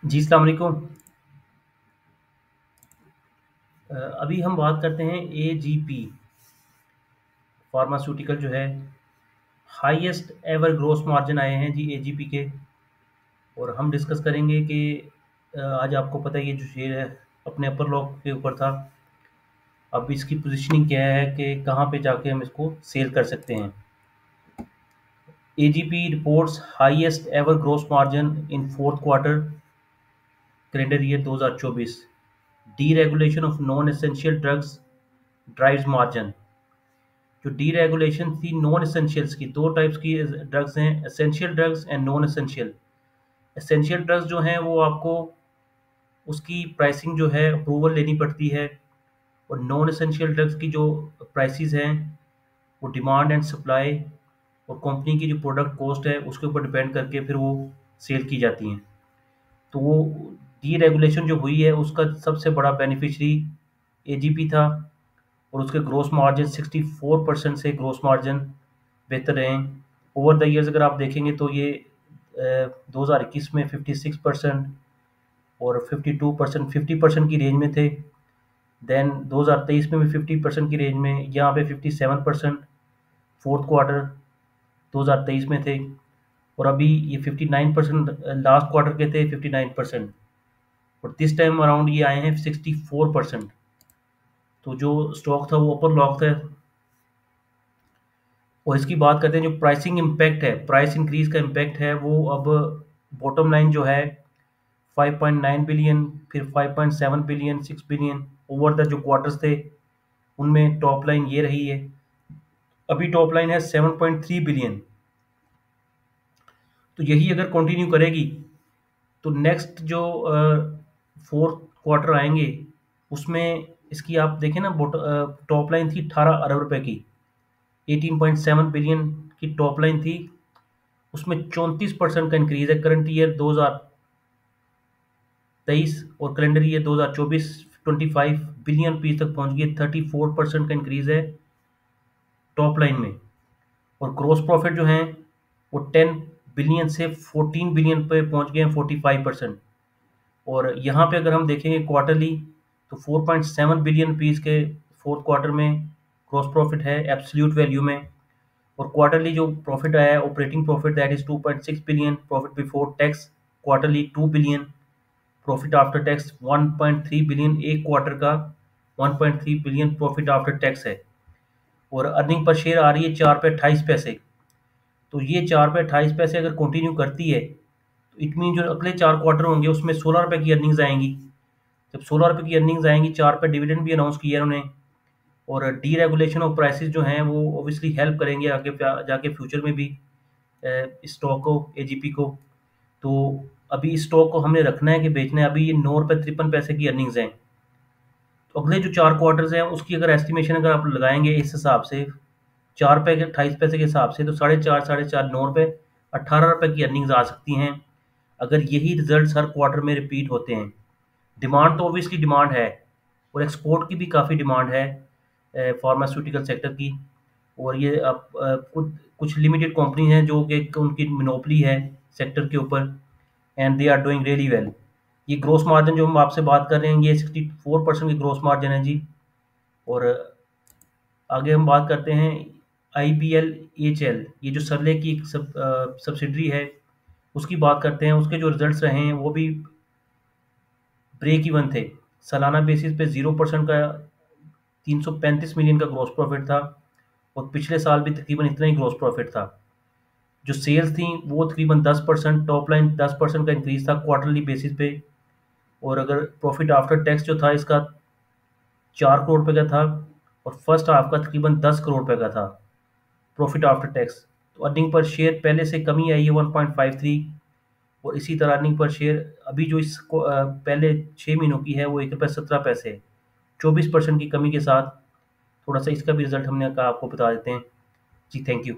जी, अस्सलाम वालेकुम। अभी हम बात करते हैं एजीपी फार्मास्यूटिकल जो है हाईएस्ट एवर ग्रोस मार्जिन आए हैं जी एजीपी के। और हम डिस्कस करेंगे कि आज आपको पता है ये जो शेयर है अपने अपर लॉक के ऊपर था। अब इसकी पोजीशनिंग क्या है कि कहाँ पे जाके हम इसको सेल कर सकते हैं। AGP reports highest ever gross margin in fourth quarter calendar year 2024। Deregulation of non essential drugs drives margin. जो डीरेगुलेशन थी नॉन एसेंशियल्स की, दो टाइप्स की ड्रग्स हैं, essential drugs and non essential. Essential drugs जो हैं वो आपको उसकी प्राइसिंग जो है अप्रूवल लेनी पड़ती है, और नॉन एसेंशियल ड्रग्स की जो प्राइसेस हैं वो डिमांड एंड सप्लाई और कंपनी की जो प्रोडक्ट कॉस्ट है उसके ऊपर डिपेंड करके फिर वो सेल की जाती हैं। तो वो डीरेगुलेशन जो हुई है उसका सबसे बड़ा बेनिफिशरी एजीपी था, और उसके ग्रोस मार्जिन 64% से ग्रोस मार्जिन बेहतर रहे। ओवर द ईयर्स अगर आप देखेंगे तो ये 2021 में 56% और 52% 50% की रेंज में थे। देन 2023 में भी 50% की रेंज में, यहाँ पे 57% फोर्थ क्वार्टर 2023 में थे, और अभी ये 59% लास्ट क्वार्टर के थे 59%, और दिस टाइम अराउंड ये आए हैं 64%। तो जो स्टॉक था वो अपर लॉक था। और इसकी बात करते हैं जो प्राइसिंग इम्पैक्ट है, प्राइस इंक्रीज का इम्पैक्ट है, वो अब बॉटम लाइन जो है 5.9 बिलियन, फिर 5.7 बिलियन, 6 बिलियन ओवर द जो क्वार्टर्स थे उनमें टॉप लाइन ये रही है। अभी टॉप लाइन है 7.3 बिलियन। तो यही अगर कंटिन्यू करेगी तो नेक्स्ट जो फोर्थ क्वार्टर आएंगे उसमें इसकी आप देखें ना, टॉप लाइन थी 18 अरब रुपए की, 18.7 बिलियन की टॉप लाइन थी, उसमें 34% का इंक्रीज है। करंट ईयर 2023 और कैलेंडर ईयर 2024 25 बिलियन रुपीज तक पहुंच गई, 34% का इंक्रीज है टॉप लाइन में। और ग्रोस प्रॉफिट जो है वो 10 बिलियन से 14 बिलियन पे पहुंच गए हैं, 45%। और यहाँ पे अगर हम देखेंगे क्वार्टरली तो 4.7 बिलियन रुपीज़ के फोर्थ क्वार्टर में ग्रॉस प्रॉफिट है एब्सोल्यूट वैल्यू में। और क्वार्टरली जो प्रॉफिट आया है operating profit that is 2.6 billion, profit before tax quarterly 2 billion, profit after tax 1.3 billion, एक क्वार्टर का 1.3 बिलियन प्रॉफिट आफ्टर टैक्स है। और अर्निंग पर शेयर आ रही है 4 पे 28 पैसे। तो ये 4 पे 28 पैसे अगर कंटिन्यू करती है तो इट मीन जो अगले 4 क्वार्टर होंगे उसमें 16 रुपये की अर्निंग्स आएंगी। जब 16 रुपये की अर्निंग्स आएंगी, 4 पे डिविडेंड भी अनाउंस किया है उन्होंने, और डी रेगुलेशन ऑफ प्राइसेस जो हैं वो ऑब्वियसली हेल्प करेंगे आगे जाके फ्यूचर में भी इस स्टॉक को, एजीपी को। तो अभी इस स्टॉक को हमने रखना है कि बेचना है। अभी ये 9 रुपये 53 पैसे की अर्निंग्स हैं। तो अगले जो 4 क्वार्टर्स हैं उसकी अगर एस्टिमेशन अगर आप लगाएंगे इस हिसाब से 4 पे 28 पैसे के हिसाब से, तो 4.5 9 रुपये 18 रुपये की अर्निंग्स आ सकती हैं अगर यही रिजल्ट हर क्वार्टर में रिपीट होते हैं। डिमांड तो ऑब्वियसली डिमांड है, और एक्सपोर्ट की भी काफ़ी डिमांड है फार्मास्यूटिकल सेक्टर की। और ये अब कुछ कुछ लिमिटेड कंपनी हैं जो कि उनकी मोनोपोली है सेक्टर के ऊपर, and they are doing really well. ये ग्रोस मार्जिन जो हम आपसे बात कर रहे हैं ये 64% की ग्रोस मार्जिन है जी। और आगे हम बात करते हैं IBLHL, ये जो सरले की एक सब्सिडरी है उसकी बात करते हैं। उसके जो रिजल्ट्स रहे हैं वो भी ब्रेक इवन थे। सालाना बेसिस पे 0% का 335 मिलियन का ग्रॉस प्रॉफिट था, और पिछले साल भी तकरीबन इतना ही ग्रॉस प्रॉफिट था। जो सेल्स थी वो तकरीबन 10%, टॉप लाइन 10% का इंक्रीज था क्वार्टरली बेसिस पे। और अगर प्रॉफिट आफ्टर टैक्स जो था इसका 4 करोड़ रुपए का था, और फर्स्ट हाफ का तकरीबन 10 करोड़ रुपए का था प्रॉफिट आफ्टर टैक्स। तो अर्निंग पर शेयर पहले से कमी आई है 1.53, और इसी तरह अर्निंग पर शेयर अभी जो इसको पहले 6 महीनों की है वो 1 रुपये 17 पैसे है, 24% की कमी के साथ। थोड़ा सा इसका भी रिजल्ट हमने कहा आपको बता देते हैं जी। Thank you.